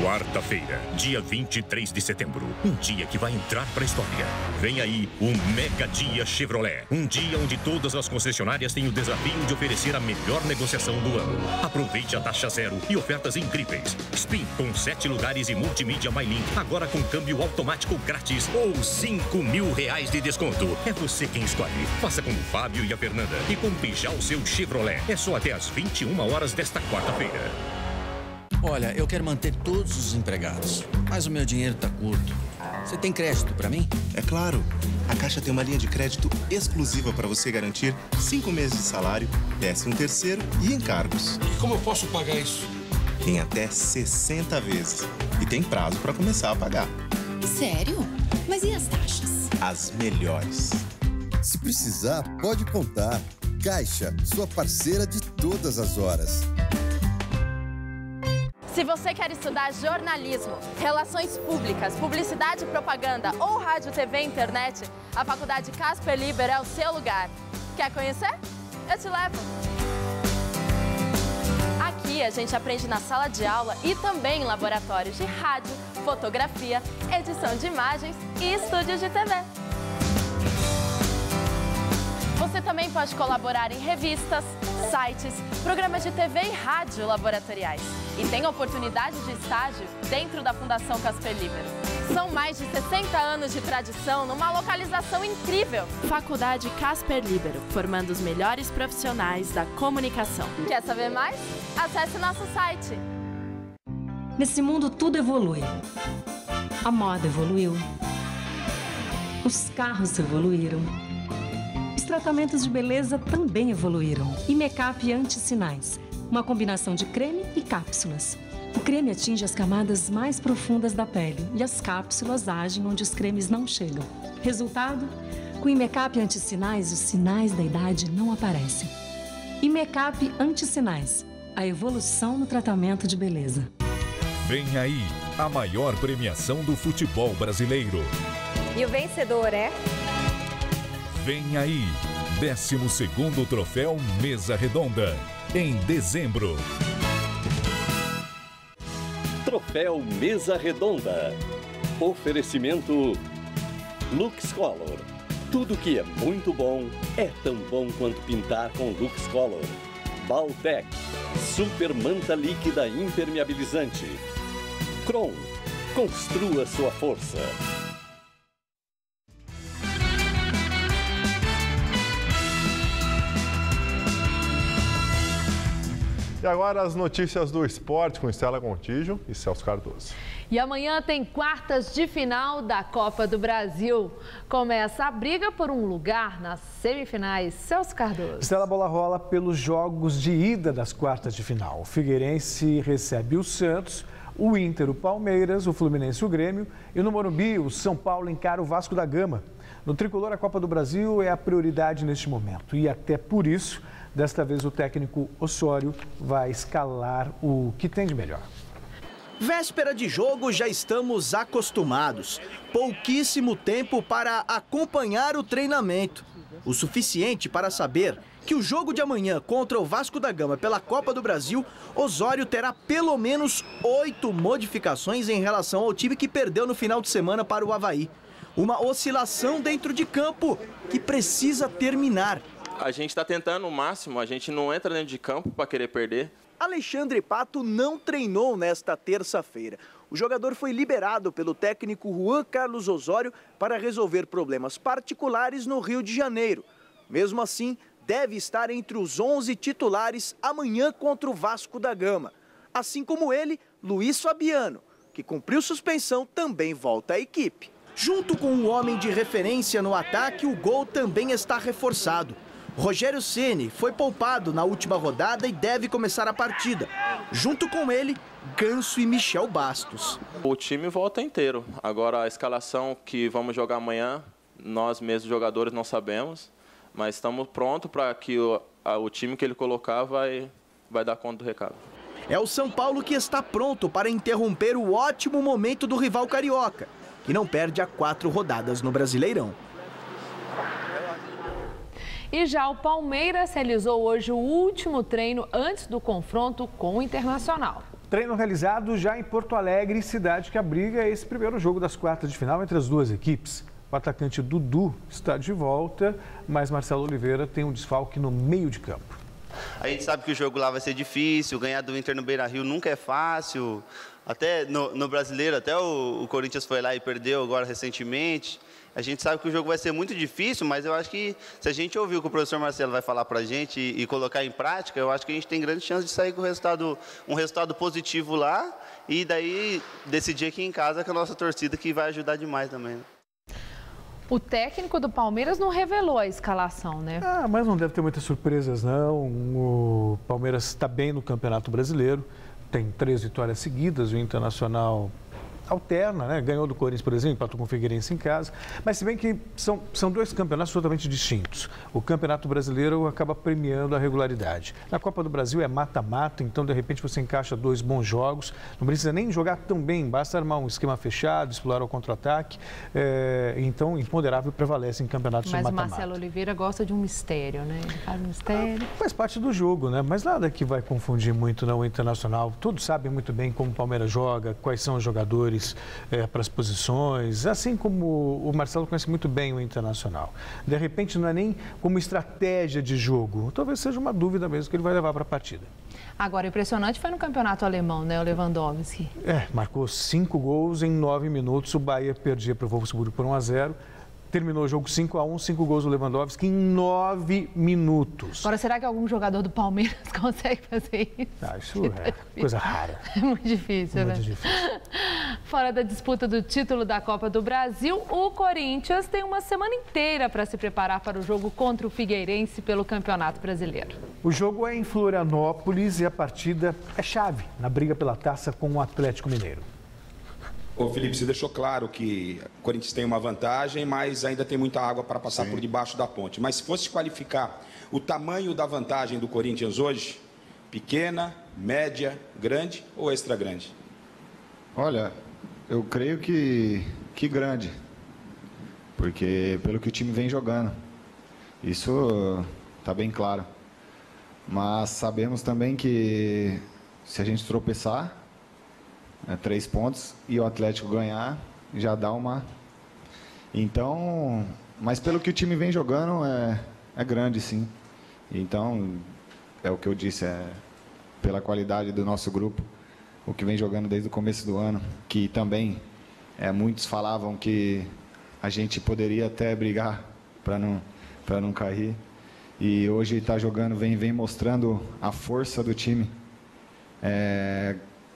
Quarta-feira, dia 23 de setembro. Um dia que vai entrar para a história. Vem aí o Mega Dia Chevrolet. Um dia onde todas as concessionárias têm o desafio de oferecer a melhor negociação do ano. Aproveite a taxa zero e ofertas incríveis. Spin com 7 lugares e multimídia MyLink. Agora com câmbio automático grátis ou R$5.000 de desconto. É você quem escolhe. Faça como o Fábio e a Fernanda e compre já o seu Chevrolet. É só até às 21 horas desta quarta-feira. Olha, eu quero manter todos os empregados, mas o meu dinheiro tá curto. Você tem crédito para mim? É claro. A Caixa tem uma linha de crédito exclusiva para você garantir 5 meses de salário, 13º e encargos. E como eu posso pagar isso? Em até 60 vezes. E tem prazo para começar a pagar. Sério? Mas e as taxas? As melhores. Se precisar, pode contar. Caixa, sua parceira de todas as horas. Se você quer estudar jornalismo, relações públicas, publicidade e propaganda ou rádio, TV e internet, a Faculdade Casper Liber é o seu lugar. Quer conhecer? Eu te levo! Aqui a gente aprende na sala de aula e também em laboratórios de rádio, fotografia, edição de imagens e estúdios de TV. Você também pode colaborar em revistas, sites, programas de TV e rádio laboratoriais. E tem oportunidade de estágio dentro da Fundação Casper Liber. São mais de 60 anos de tradição numa localização incrível. Faculdade Casper Libero, formando os melhores profissionais da comunicação. Quer saber mais? Acesse nosso site. Nesse mundo, tudo evolui. A moda evoluiu. Os carros evoluíram. Os tratamentos de beleza também evoluíram. Imecap Anti-Sinais, uma combinação de creme e cápsulas. O creme atinge as camadas mais profundas da pele e as cápsulas agem onde os cremes não chegam. Resultado? Com Imecap Anti-Sinais, os sinais da idade não aparecem. Imecap Anti-Sinais, a evolução no tratamento de beleza. Vem aí a maior premiação do futebol brasileiro. E o vencedor é... Vem aí, 12º Troféu Mesa Redonda, em dezembro. Troféu Mesa Redonda. Oferecimento LuxColor. Tudo que é muito bom é tão bom quanto pintar com LuxColor. Baltec. Super manta líquida impermeabilizante. Kron. Construa sua força. E agora as notícias do esporte com Estela Gontijo e Celso Cardoso. E amanhã tem quartas de final da Copa do Brasil. Começa a briga por um lugar nas semifinais. Celso Cardoso. Estela, a bola rola pelos jogos de ida das quartas de final. O Figueirense recebe o Santos, o Inter, o Palmeiras, o Fluminense, o Grêmio. E no Morumbi, o São Paulo encara o Vasco da Gama. No tricolor, a Copa do Brasil é a prioridade neste momento. E até por isso, desta vez o técnico Osório vai escalar o que tem de melhor. Véspera de jogo, já estamos acostumados. Pouquíssimo tempo para acompanhar o treinamento. O suficiente para saber que o jogo de amanhã contra o Vasco da Gama pela Copa do Brasil, Osório terá pelo menos 8 modificações em relação ao time que perdeu no final de semana para o Avaí. Uma oscilação dentro de campo que precisa terminar. A gente está tentando o máximo, a gente não entra dentro de campo para querer perder. Alexandre Pato não treinou nesta terça-feira. O jogador foi liberado pelo técnico Juan Carlos Osório para resolver problemas particulares no Rio de Janeiro. Mesmo assim, deve estar entre os 11 titulares amanhã contra o Vasco da Gama. Assim como ele, Luiz Fabiano, que cumpriu suspensão, também volta à equipe. Junto com um homem de referência no ataque, o gol também está reforçado. Rogério Ceni foi poupado na última rodada e deve começar a partida. Junto com ele, Ganso e Michel Bastos. O time volta inteiro. Agora a escalação que vamos jogar amanhã, nós mesmos jogadores não sabemos. Mas estamos prontos para que o time que ele colocar vai dar conta do recado. É o São Paulo que está pronto para interromper o ótimo momento do rival carioca, que não perde há 4 rodadas no Brasileirão. E já o Palmeiras realizou hoje o último treino antes do confronto com o Internacional. Treino realizado já em Porto Alegre, cidade que abriga esse primeiro jogo das quartas de final entre as duas equipes. O atacante Dudu está de volta, mas Marcelo Oliveira tem um desfalque no meio de campo. A gente sabe que o jogo lá vai ser difícil, ganhar do Inter no Beira-Rio nunca é fácil. Até no Brasileiro, até o Corinthians foi lá e perdeu agora recentemente. A gente sabe que o jogo vai ser muito difícil, mas eu acho que se a gente ouvir o que o professor Marcelo vai falar para a gente e colocar em prática, eu acho que a gente tem grande chance de sair com um resultado positivo lá e daí decidir aqui em casa com a nossa torcida, que vai ajudar demais também. O técnico do Palmeiras não revelou a escalação, né? Mas não deve ter muitas surpresas, não. O Palmeiras está bem no Campeonato Brasileiro, tem 3 vitórias seguidas, o Internacional alterna, né? Ganhou do Corinthians, por exemplo, empatou com o Figueirense em casa. Mas se bem que são 2 campeonatos totalmente distintos. O Campeonato Brasileiro acaba premiando a regularidade. Na Copa do Brasil é mata-mata, então de repente você encaixa 2 bons jogos. Não precisa nem jogar tão bem, basta armar um esquema fechado, explorar o contra-ataque. Então, imponderável prevalece em campeonatos de mata-mata. Mas o Marcelo Oliveira gosta de um mistério, né? Ele faz um mistério. Faz parte do jogo, né? Mas nada que vai confundir muito não, o Internacional. Todos sabem muito bem como o Palmeiras joga, quais são os jogadores para as posições, assim como o Marcelo conhece muito bem o Internacional. De repente não é nem como estratégia de jogo, talvez seja uma dúvida mesmo que ele vai levar para a partida. Agora, impressionante foi no campeonato alemão, né, o Lewandowski. Marcou 5 gols em 9 minutos, o Bahia perdia para o Wolfsburg por 1-0. Terminou o jogo 5-1, 5 gols do Lewandowski em 9 minutos. Agora, será que algum jogador do Palmeiras consegue fazer isso? Isso é coisa rara. É muito difícil, muito né? Difícil. Fora da disputa do título da Copa do Brasil, o Corinthians tem uma semana inteira para se preparar para o jogo contra o Figueirense pelo Campeonato Brasileiro. O jogo é em Florianópolis e a partida é chave na briga pela taça com o Atlético Mineiro. Ô Felipe, você deixou claro que o Corinthians tem uma vantagem, mas ainda tem muita água para passar por debaixo da ponte. Mas se fosse qualificar o tamanho da vantagem do Corinthians hoje, pequena, média, grande ou extra grande? Olha, eu creio que grande, porque pelo que o time vem jogando, isso está bem claro. Mas sabemos também que se a gente tropeçar, 3 pontos e o Atlético ganhar, já dá uma... Então, mas pelo que o time vem jogando, é grande, sim. Então, é o que eu disse, pela qualidade do nosso grupo, o que vem jogando desde o começo do ano, que também muitos falavam que a gente poderia até brigar para não cair. E hoje está jogando, vem mostrando a força do time,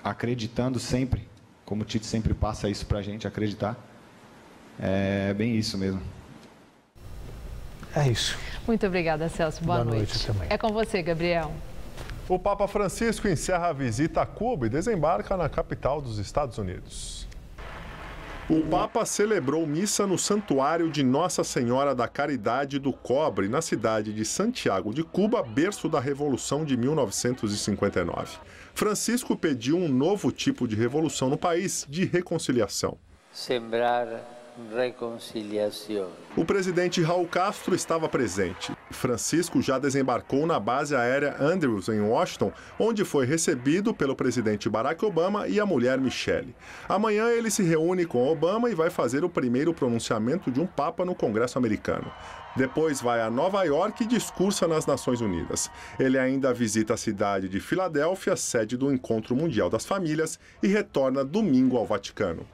acreditando sempre como o Tite sempre passa isso para a gente acreditar. É bem isso mesmo. É isso. Muito obrigada, Celso. Boa noite também. É com você, Gabriel. O Papa Francisco encerra a visita a Cuba e desembarca na capital dos Estados Unidos. O Papa celebrou missa no Santuário de Nossa Senhora da Caridade do Cobre, na cidade de Santiago de Cuba, berço da Revolução de 1959. Francisco pediu um novo tipo de revolução no país, de reconciliação. Sembrar reconciliação. O presidente Raul Castro estava presente. Francisco já desembarcou na base aérea Andrews, em Washington, onde foi recebido pelo presidente Barack Obama e a mulher Michelle. Amanhã ele se reúne com Obama e vai fazer o primeiro pronunciamento de um papa no Congresso americano. Depois vai a Nova York e discursa nas Nações Unidas. Ele ainda visita a cidade de Filadélfia, sede do Encontro Mundial das Famílias, e retorna domingo ao Vaticano.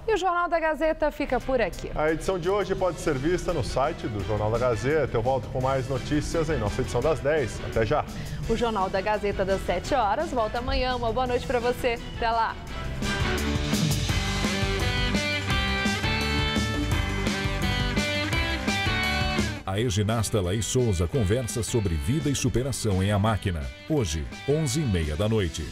E o Jornal da Gazeta fica por aqui. A edição de hoje pode ser vista no site do Jornal da Gazeta. Eu volto com mais notícias em nossa edição das 10. Até já. O Jornal da Gazeta das 7 horas volta amanhã. Uma boa noite para você. Até lá. A ex-ginasta Laís Souza conversa sobre vida e superação em A Máquina. Hoje, 11h30 da noite.